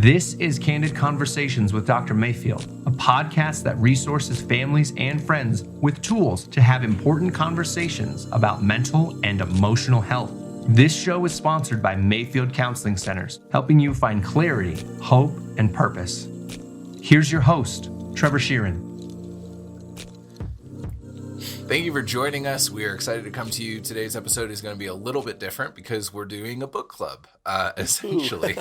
This is Candid Conversations with Dr. Mayfield, a podcast that resources families and friends with tools to have important conversations about mental and emotional health. This show is sponsored by Mayfield Counseling Centers, helping you find clarity, hope, and purpose. Here's your host, Trever Shirin. Thank you for joining us. We are excited to come to you. Today's episode is going to be a little bit different because we're doing a book club, essentially.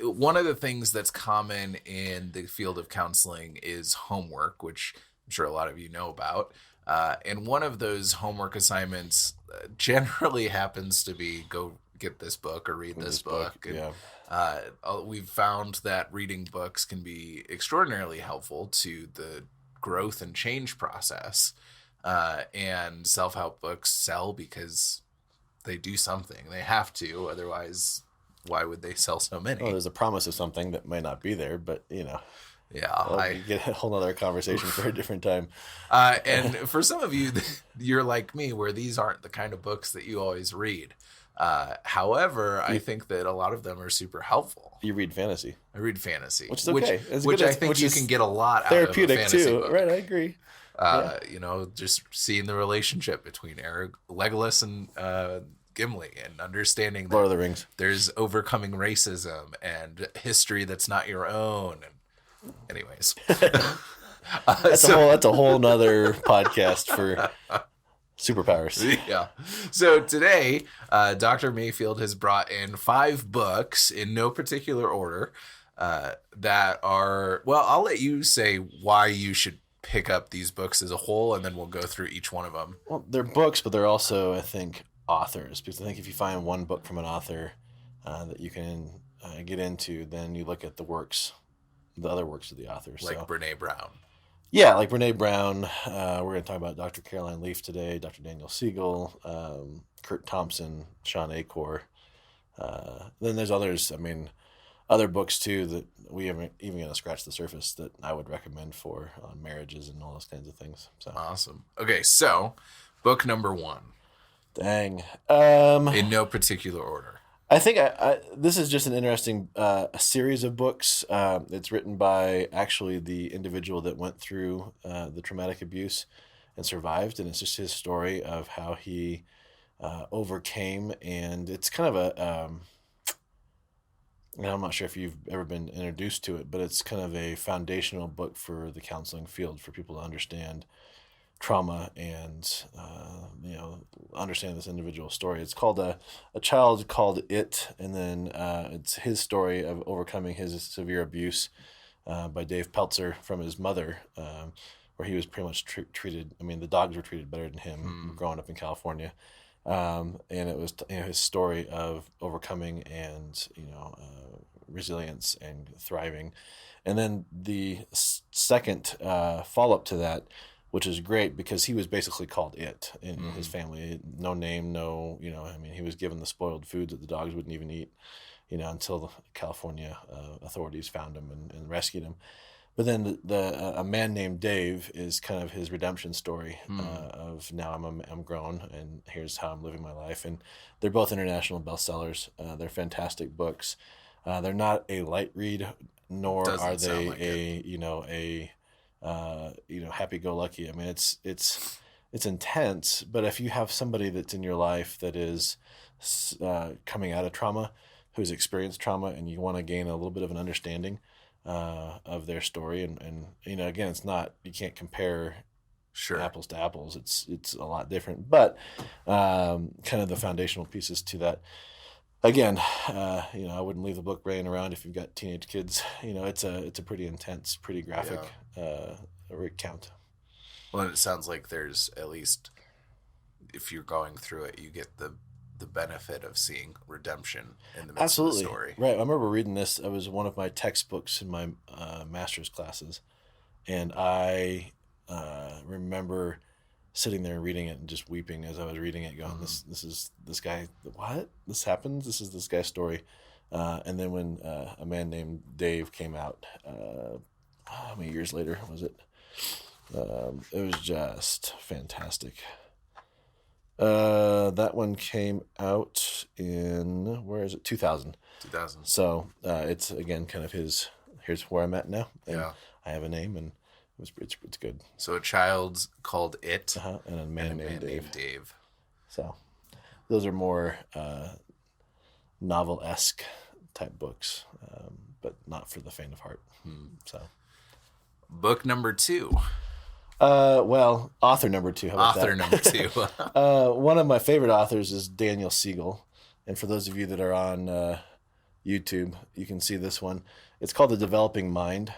One of the things that's common in the field of counseling is homework, which I'm sure a lot of you know about. And one of those homework assignments generally happens to be go get this book or read this book. And, we've found that reading books can be extraordinarily helpful to the growth and change process, and self-help books sell because they do something. They have to, otherwise why would they sell so many? Well, there's a promise of something that might not be there, but Yeah, you get a whole other conversation for a different time. And for some of you, you're like me, where these aren't the kind of books that you always read. However, I think that a lot of them are super helpful. You read fantasy. I read fantasy, which is okay. Which I think you can get a lot out therapeutic of a fantasy too. book. Right, I agree. Just seeing the relationship between Legolas and Gimli, and understanding that Lord of the Rings. There's overcoming racism and history that's not your own. And anyways, that's a whole nother podcast for superpowers. Yeah. So today, Dr. Mayfield has brought in 5 books in no particular order that are, well, I'll let you say why you should pick up these books as a whole, and then we'll go through each one of them. Well, they're books, but they're also, I think, authors. Because I think if you find one book from an author that you can get into, then you look at the other works of the author. Like Brene Brown. Yeah, like Brene Brown. We're going to talk about Dr. Caroline Leaf today, Dr. Daniel Siegel, Kurt Thompson, Sean Acor. Then there's others. I mean, other books too that we haven't even going to scratch the surface that I would recommend for on marriages and all those kinds of things. So awesome. Okay, so book number 1. Dang. In no particular order. I think this is just an interesting a series of books. It's written by actually the individual that went through the traumatic abuse and survived, and it's just his story of how he overcame. And it's kind of I'm not sure if you've ever been introduced to it, but it's kind of a foundational book for the counseling field for people to understand trauma and understand this individual story. It's called a child called It, and then it's his story of overcoming his severe abuse by Dave Peltzer from his mother, where he was pretty much treated. I mean, the dogs were treated better than him growing up in California, and it was his story of overcoming and resilience and thriving. And then the second follow-up to that, which is great because he was basically called It in his family. No name, he was given the spoiled foods that the dogs wouldn't even eat, until the California authorities found him and rescued him. But then a man named Dave is kind of his redemption story of now I'm grown and here's how I'm living my life. And they're both international bestsellers. They're fantastic books. They're not a light read, nor are they happy-go-lucky. I mean, it's intense, but if you have somebody that's in your life that is coming out of trauma, who's experienced trauma, and you want to gain a little bit of an understanding of their story, and again, it's not, you can't compare apples to apples. It's a lot different, but kind of the foundational pieces to that. Again, I wouldn't leave the book laying around if you've got teenage kids. It's a pretty intense, pretty graphic recount. Well, it sounds like there's, at least if you're going through it, you get the benefit of seeing redemption in the midst of the story. Right. I remember reading this. It was one of my textbooks in my master's classes, and I remember sitting there reading it and just weeping as I was reading it, going, this is this guy, what? This happens? This is this guy's story. And then when a man named Dave came out, how many years later was it? It was just fantastic. That one came out in, where is it? 2000. 2000. So it's again kind of here's where I'm at now. And Yeah. I have a name, and it's good. So a child's called It, And a man named Dave. Dave. So those are more novel-esque type books, but not for the faint of heart. So Book number 2. well, author number 2. How about Author that? number 2. One of my favorite authors is Daniel Siegel. And for those of you that are on YouTube, you can see this one. It's called The Developing Mind.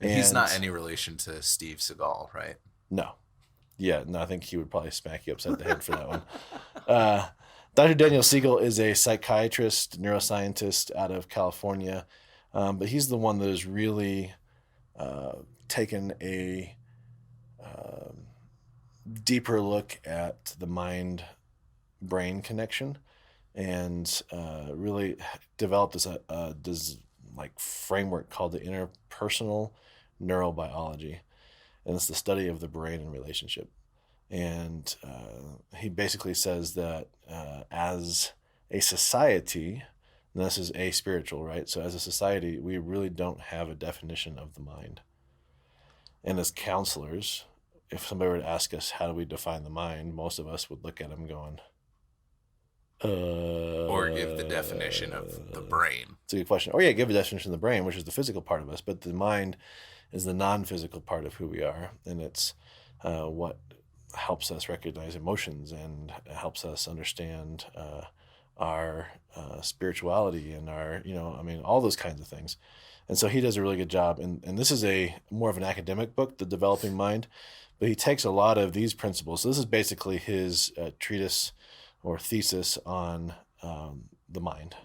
And he's not any relation to Steve Seagal, right? No. Yeah, no, I think he would probably smack you upside the head for that one. Dr. Daniel Siegel is a psychiatrist, neuroscientist out of California. But he's the one that has really taken a deeper look at the mind-brain connection, and really developed this framework called the interpersonal neurobiology, and it's the study of the brain and relationship. And he basically says that as a society, and this is spiritual, right? So as a society, we really don't have a definition of the mind. And as counselors, if somebody were to ask us, how do we define the mind? Most of us would look at them going, or give the definition of the brain. It's a good question. Or yeah, give a definition of the brain, which is the physical part of us, but the mind is the non-physical part of who we are, and it's what helps us recognize emotions and helps us understand our spirituality and our, all those kinds of things. And so he does a really good job. And this is more of an academic book, The Developing Mind, but he takes a lot of these principles. So this is basically his treatise or thesis on the mind.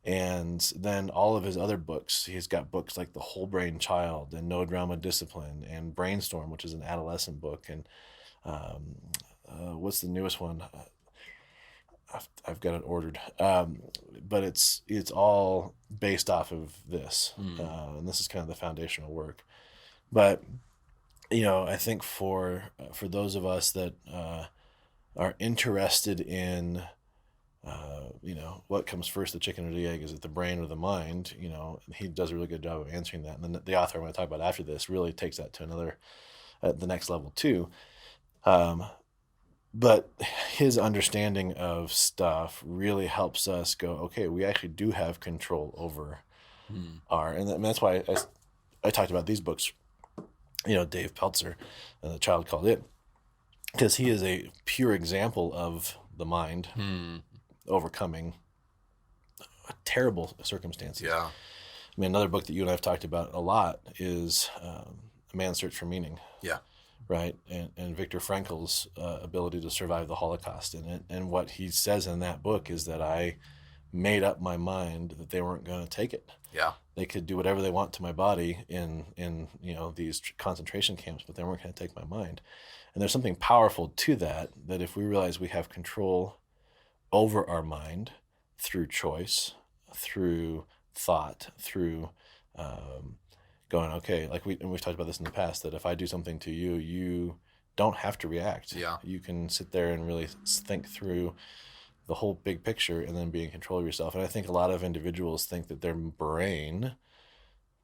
And then all of his other books, he's got books like The Whole Brain Child and No Drama Discipline and Brainstorm, which is an adolescent book. And what's the newest one? I've got it ordered. But it's all based off of this. And this is kind of the foundational work. But, I think for those of us that are interested in, what comes first, the chicken or the egg? Is it the brain or the mind? He does a really good job of answering that. And then the author I'm going to talk about after this really takes that to the next level too. But his understanding of stuff really helps us go, okay, we actually do have control over and that's why I talked about these books, Dave Peltzer and The Child Called It, because he is a pure example of the mind overcoming terrible circumstances. Yeah. I mean, another book that you and I have talked about a lot is A Man's Search for Meaning. Yeah. Right. And Viktor Frankl's ability to survive the Holocaust. And what he says in that book is that I made up my mind that they weren't going to take it. Yeah. They could do whatever they want to my body in these concentration camps, but they weren't going to take my mind. And there's something powerful to that if we realize we have control over our mind through choice, through thought, through going, okay, we've talked about this in the past, that if I do something to you, you don't have to react. Yeah. You can sit there and really think through the whole big picture and then be in control of yourself. And I think a lot of individuals think that their brain,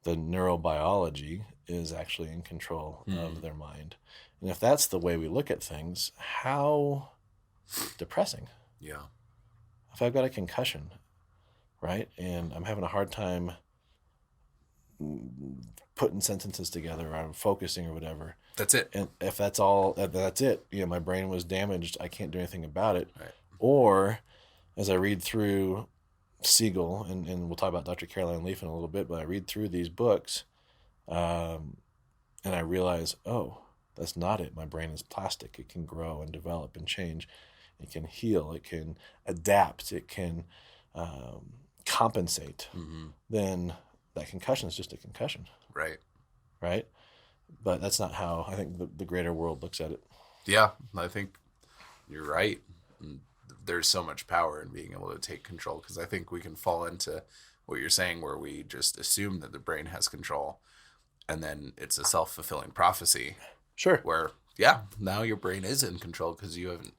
the neurobiology, is actually in control of their mind. And if that's the way we look at things, how depressing. Yeah. If I've got a concussion, right, and I'm having a hard time putting sentences together, or I'm focusing or whatever. That's it. And if that's all, that's it. My brain was damaged. I can't do anything about it. Right. Or as I read through Siegel, and we'll talk about Dr. Caroline Leaf in a little bit, but I read through these books and I realize, oh, that's not it. My brain is plastic. It can grow and develop and change. It can heal. It can adapt. It can compensate. Then that concussion is just a concussion. Right. Right? But that's not how I think the greater world looks at it. Yeah, I think you're right. There's so much power in being able to take control, because I think we can fall into what you're saying, where we just assume that the brain has control, and then it's a self-fulfilling prophecy. Sure. Where, now your brain is in control because you haven't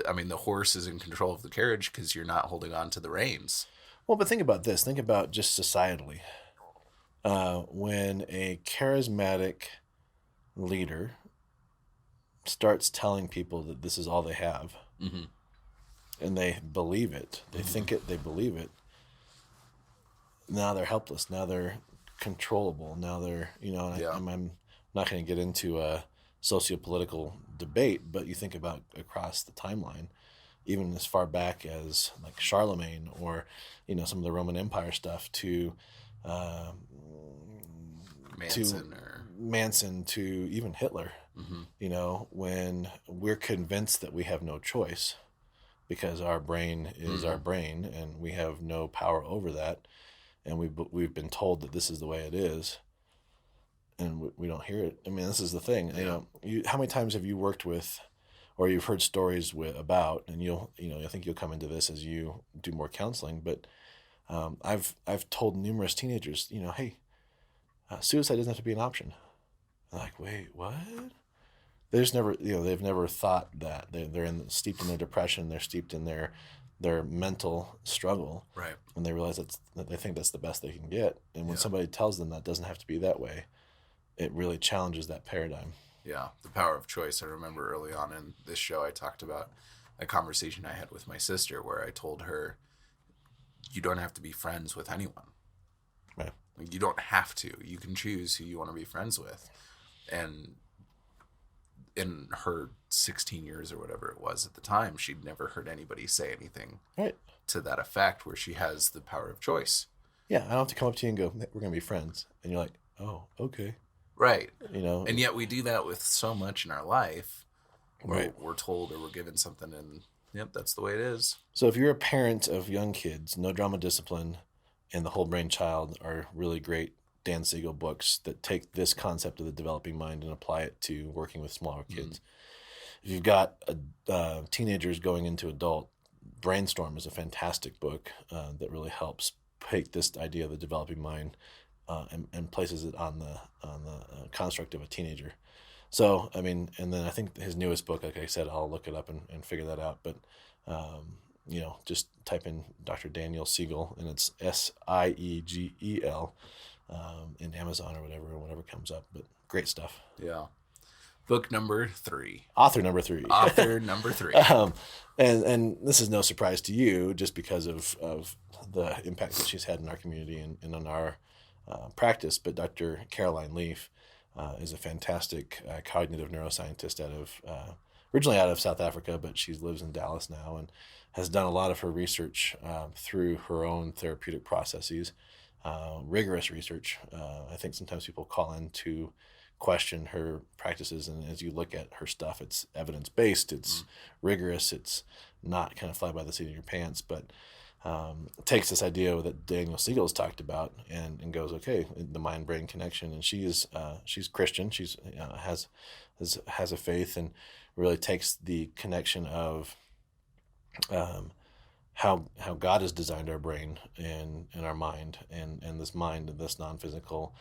I mean, the horse is in control of the carriage because you're not holding on to the reins. Well, but think about this. Think about just societally. When a charismatic leader starts telling people that this is all they have, Mm-hmm. and they believe it, they think it, they believe it, now they're helpless. Now they're controllable. Now they're, I'm not going to get into a socio-political debate, but you think about across the timeline, even as far back as like Charlemagne or, some of the Roman Empire stuff to Manson to even Hitler, when we're convinced that we have no choice because our brain is our brain and we have no power over that. And we've been told that this is the way it is, and we don't hear it. I mean, this is the thing. Yeah. How many times have you worked with, or you've heard stories about, and I think you'll come into this as you do more counseling. But I've told numerous teenagers, hey, suicide doesn't have to be an option. They're like, wait, what? They just never, they've never thought that they're steeped in their depression. They're steeped in their mental struggle, right? And they realize that they think that's the best they can get. And when somebody tells them that doesn't have to be that way, it really challenges that paradigm. Yeah, the power of choice. I remember early on in this show, I talked about a conversation I had with my sister where I told her, you don't have to be friends with anyone. Right. Like, you don't have to. You can choose who you want to be friends with. And in her 16 years or whatever it was at the time, she'd never heard anybody say anything to that effect where she has the power of choice. Yeah, I don't have to come up to you and go, we're going to be friends. And you're like, oh, okay. Right. And yet we do that with so much in our life. Right. We're told or we're given something and, yep, that's the way it is. So if you're a parent of young kids, No Drama Discipline and The Whole Brain Child are really great Dan Siegel books that take this concept of the developing mind and apply it to working with smaller kids. If you've got teenagers going into adult, Brainstorm is a fantastic book that really helps take this idea of the developing mind and places it on the construct of a teenager. So, I mean, and then I think his newest book, like I said, I'll look it up and figure that out. But, just type in Dr. Daniel Siegel, and it's Siegel in Amazon or whatever comes up. But great stuff. Yeah. Book number 3. Author number 3. Author number 3. And this is no surprise to you just because of the impact that she's had in our community and in our practice. But Dr. Caroline Leaf is a fantastic cognitive neuroscientist originally out of South Africa, but she lives in Dallas now and has done a lot of her research through her own therapeutic processes, rigorous research. I think sometimes people call in to question her practices, and as you look at her stuff, it's evidence-based, it's rigorous, it's not kind of fly by the seat of your pants, but takes this idea that Daniel Siegel has talked about and goes, okay, the mind-brain connection, and she's Christian, she's has a faith, and really takes the connection of how God has designed our brain and our mind and this mind and this non-physical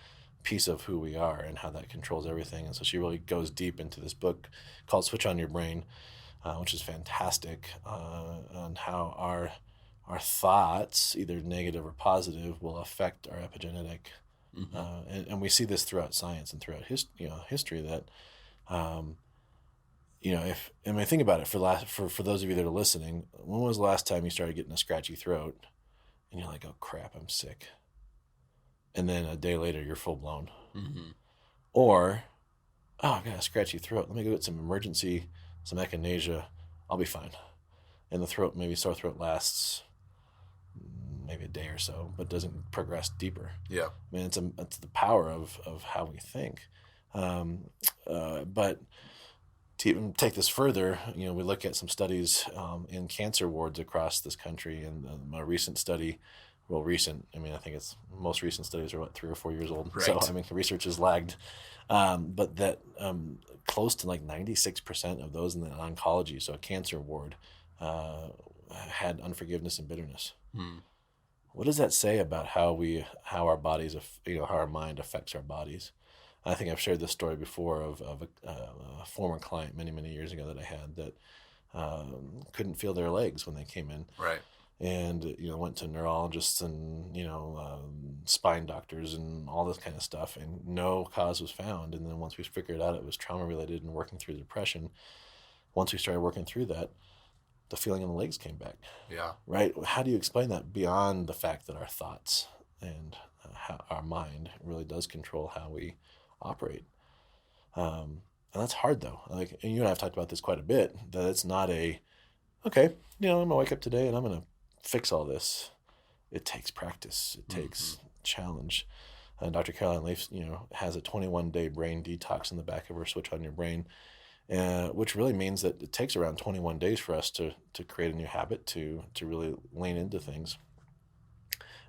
piece of who we are and how that controls everything. And so she really goes deep into this book called Switch on Your Brain, which is fantastic, on how our thoughts, either negative or positive, will affect our epigenetic. And we see this throughout science and throughout history that, think about it for those of you that are listening, when was the last time you started getting a scratchy throat and you're like, oh crap, I'm sick. And then a day later, you're full blown. Or, oh, I've got a scratchy throat. Let me go get some echinacea. I'll be fine. And the sore throat lasts maybe a day or so, but doesn't progress deeper. Yeah. I mean, it's the power of how we think. But to even take this further, we look at some studies in cancer wards across this country, and a recent study. Well, I think it's most recent studies are 3 or 4 years old. Right. So, the research has lagged. But that close to like 96% of those in the oncology, so a cancer ward, had unforgiveness and bitterness. What does that say about how our bodies, how our mind affects our bodies? I think I've shared this story before of a former client many, many years ago that I had that couldn't feel their legs when they came in. Right. And, went to neurologists and, spine doctors and all this kind of stuff. And no cause was found. And then once we figured out it was trauma related and working through depression, once we started working through that, the feeling in the legs came back. Yeah. Right. How do you explain that beyond the fact that our thoughts and how our mind really does control how we operate? And that's hard though. Like, and you and I have talked about this quite a bit, that it's not okay, I'm going to wake up today and I'm going to fix all this. It takes practice. It takes challenge. Dr. Caroline Leaf, has a 21-day brain detox in the back of her Switch on Your Brain, which really means that it takes around 21 days for us to create a new habit, to really lean into things.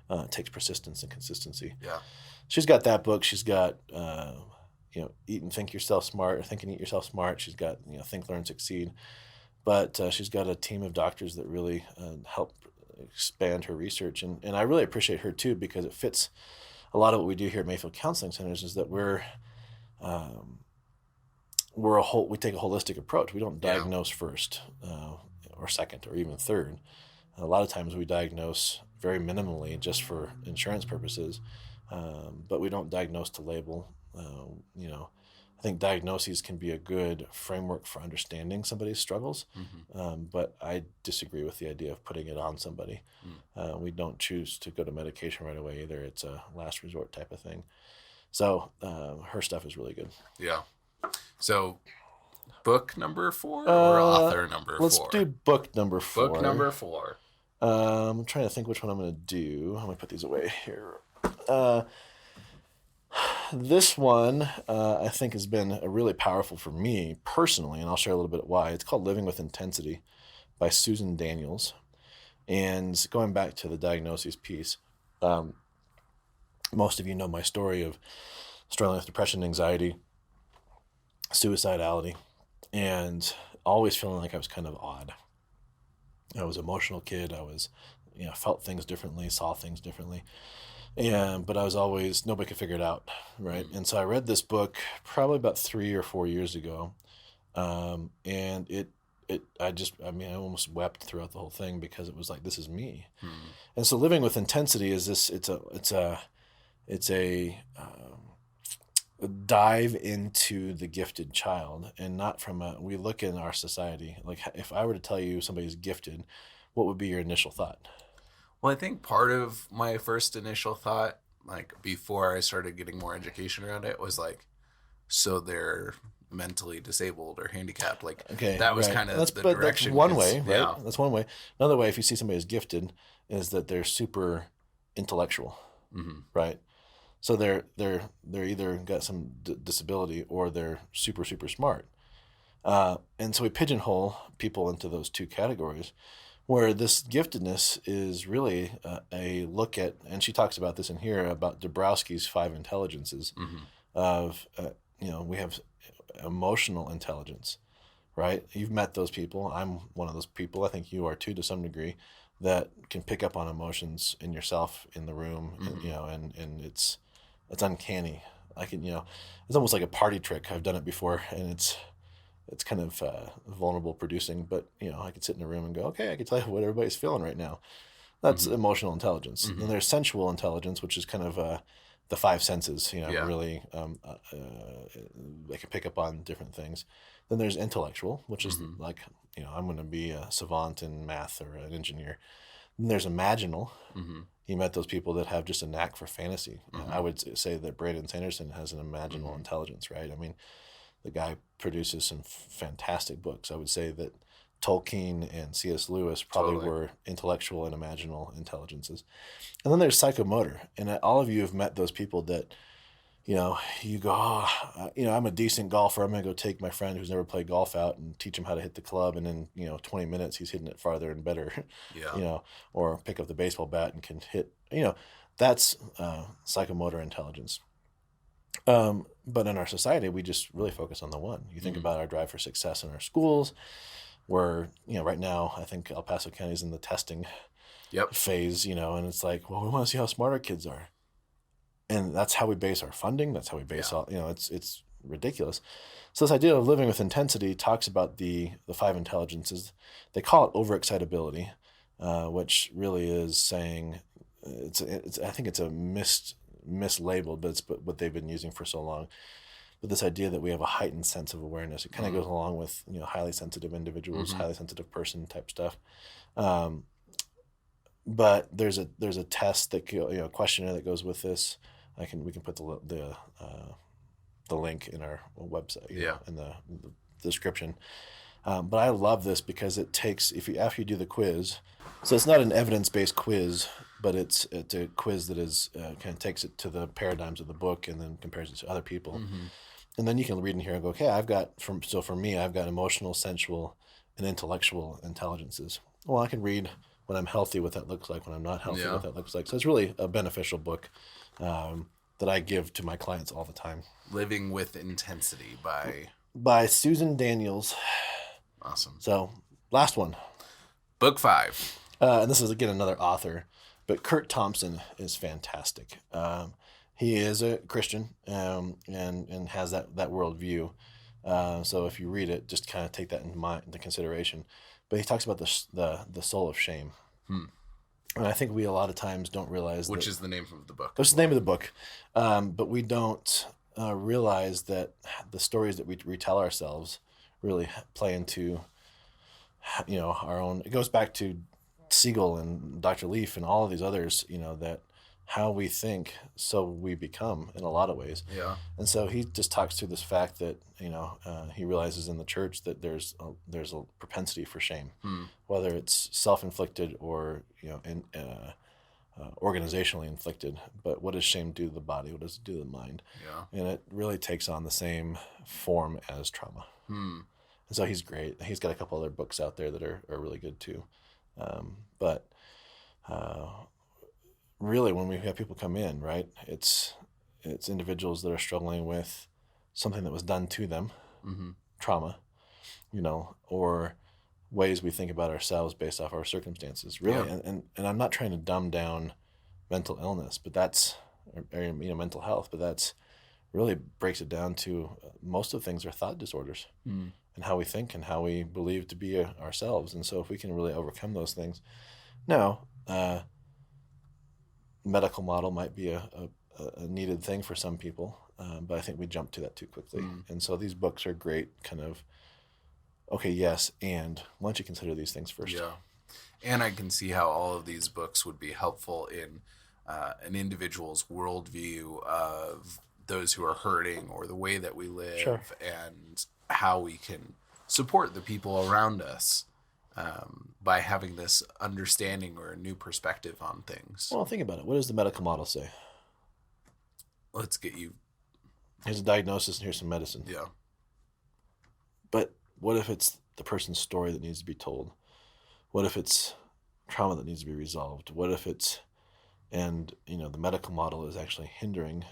It takes persistence and consistency. Yeah. She's got that book. She's got, Eat and Think Yourself Smart, or Think and Eat Yourself Smart. She's got, Think, Learn, Succeed. But she's got a team of doctors that really help expand her research. And I really appreciate her too, because it fits a lot of what we do here at Mayfield Counseling Centers, is that we take a holistic approach. We don't diagnose first or second or even third. A lot of times we diagnose very minimally just for insurance purposes, but we don't diagnose to label. I think diagnoses can be a good framework for understanding somebody's struggles, but I disagree with the idea of putting it on somebody. We don't choose to go to medication right away either. It's a last resort type of thing. So her stuff is really good. Yeah. So book number 4 or author number 4? Let's do book number 4. Book number 4. I'm trying to think which one I'm going to do. I'm going to put these away here. This one, I think, has been really powerful for me personally, and I'll share a little bit why. It's called Living with Intensity by Susan Daniels. And going back to the diagnosis piece, most of you know my story of struggling with depression, anxiety, suicidality, and always feeling like I was kind of odd. I was an emotional kid. I was, felt things differently, saw things differently. But I was always, nobody could figure it out, right? And so I read this book probably about 3 or 4 years ago, and I almost wept throughout the whole thing, because it was like, this is me. And so Living with Intensity is this. It's a dive into the gifted child, and not from we look in our society, like, if I were to tell you somebody's gifted, what would be your initial thought? Well, I think part of my first initial thought, like before I started getting more education around it, was like, so they're mentally disabled or handicapped. Like, okay, that was right. kind of the direction. That's one way, right? Yeah. That's one way. Another way, if you see somebody as gifted, is that they're super intellectual, right? So they're either got some disability, or they're super, super smart. And so we pigeonhole people into those two categories, where this giftedness is really a look at, and she talks about this in here, about Dabrowski's 5 intelligences of, we have emotional intelligence, right? You've met those people. I'm one of those people. I think you are too, to some degree, that can pick up on emotions in yourself, in the room, and it's uncanny. I can, it's almost like a party trick. I've done it before, and it's kind of vulnerable producing, but I could sit in a room and go, okay, I can tell you what everybody's feeling right now. That's emotional intelligence. And there's sensual intelligence, which is kind of the 5 senses, really, they can pick up on different things. Then there's intellectual, which is like, I'm going to be a savant in math or an engineer. Then there's imaginal. You met those people that have just a knack for fantasy. I would say that Brandon Sanderson has an imaginal intelligence, right? I mean, the guy produces some fantastic books. I would say that Tolkien and C.S. Lewis probably were intellectual and imaginal intelligences. And then there's psychomotor. And all of you have met those people that, you go, I'm a decent golfer. I'm going to go take my friend who's never played golf out and teach him how to hit the club. And in, 20 minutes, he's hitting it farther and better, or pick up the baseball bat and can hit, that's psychomotor intelligence. But in our society, we just really focus on the one. You think about our drive for success in our schools, where, right now, I think El Paso County is in the testing phase, and it's like, well, we want to see how smart our kids are. And that's how we base our funding. That's how we base all, it's ridiculous. So this idea of living with intensity talks about the 5 intelligences. They call it overexcitability, which really is saying it's I think it's a mislabeled, but it's what they've been using for so long. But this idea that we have a heightened sense of awareness, it kind of goes along with highly sensitive individuals, highly sensitive person type stuff. But there's a test that questionnaire that goes with this. We can put the link in our website, in the description. But I love this because it takes after you do the quiz. So it's not an evidence-based quiz, but it's a quiz that is kind of takes it to the paradigms of the book and then compares it to other people. And then you can read in here and go, okay, for me, I've got emotional, sensual, and intellectual intelligences. Well, I can read when I'm healthy what that looks like, when I'm not healthy what that looks like. So it's really a beneficial book that I give to my clients all the time. Living with Intensity by Susan Daniels. Awesome. So last one. Book 5. And this is, again, another author, but Kurt Thompson is fantastic. He is a Christian and has that worldview. So if you read it, just kind of take that into consideration. But he talks about the soul of shame. And I think we a lot of times don't realize which is the name of the book. Which is the name of the book. But we don't realize that the stories that we retell ourselves really play into our own. It goes back to Siegel and Dr. Leaf and all of these others, that how we think, so we become in a lot of ways. Yeah. And so he just talks through this fact that, he realizes in the church that there's a propensity for shame, whether it's self-inflicted or, organizationally inflicted. But what does shame do to the body? What does it do to the mind? Yeah. And it really takes on the same form as trauma. And so he's great. He's got a couple other books out there that are really good too. But really, when we have people come in, right, it's individuals that are struggling with something that was done to them, trauma, or ways we think about ourselves based off our circumstances, really. Yeah. And I'm not trying to dumb down mental illness, but mental health, but that's really breaks it down to most of the things are thought disorders and how we think and how we believe to be ourselves. And so if we can really overcome those things, now, medical model might be a needed thing for some people, but I think we jump to that too quickly. And so these books are great kind of, okay, yes, and why don't you consider these things first? Yeah. And I can see how all of these books would be helpful in an individual's worldview of those who are hurting or the way that we live and how we can support the people around us by having this understanding or a new perspective on things. Well, think about it. What does the medical model say? Let's get you. Here's a diagnosis and here's some medicine. Yeah. But what if it's the person's story that needs to be told? What if it's trauma that needs to be resolved? What if it's, the medical model is actually hindering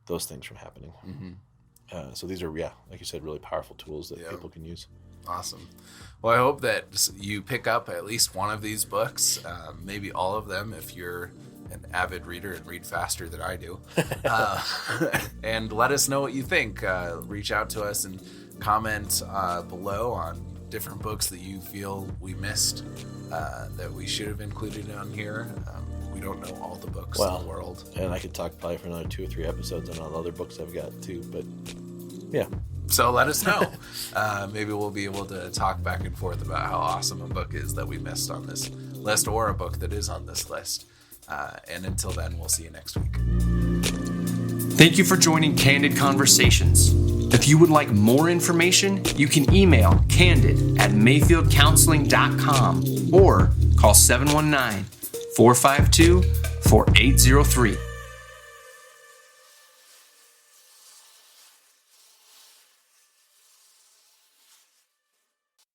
those things from happening? So these are, like you said, really powerful tools that people can use. Awesome. Well, I hope that you pick up at least one of these books, maybe all of them if you're an avid reader and read faster than I do. And let us know what you think. Reach out to us and comment below on different books that you feel we missed that we should have included on here. We don't know all the books in the world. And I could talk probably for another 2 or 3 episodes on all the other books I've got too, but yeah. So let us know. Maybe we'll be able to talk back and forth about how awesome a book is that we missed on this list or a book that is on this list. And until then, we'll see you next week. Thank you for joining Candid Conversations. If you would like more information, you can email candid@mayfieldcounseling.com or call 719-452-4803.